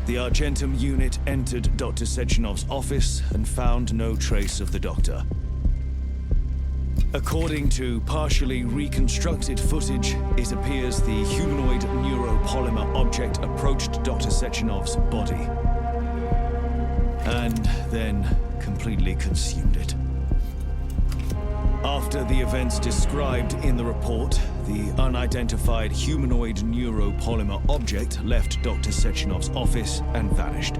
[SPEAKER 1] The Argentum unit entered Dr. Sechenov's office and found no trace of the doctor. According to partially reconstructed footage, it appears the humanoid neuropolymer object approached Dr. Sechenov's body and then completely consumed it. After the events described in the report, the unidentified humanoid neuropolymer object left Dr. Sechenov's office and vanished.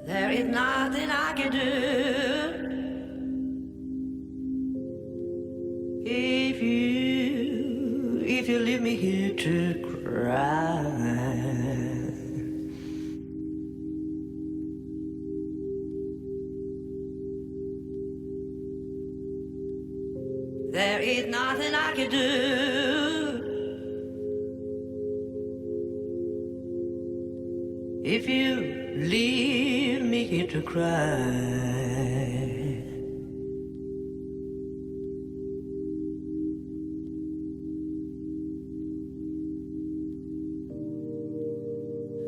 [SPEAKER 12] There is nothing I can do. If you leave me here to cry. There is nothing I can do. If you leave me here to cry.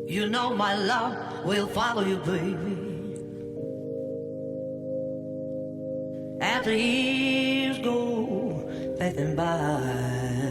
[SPEAKER 12] You know my love will follow you, baby. After years go passing by.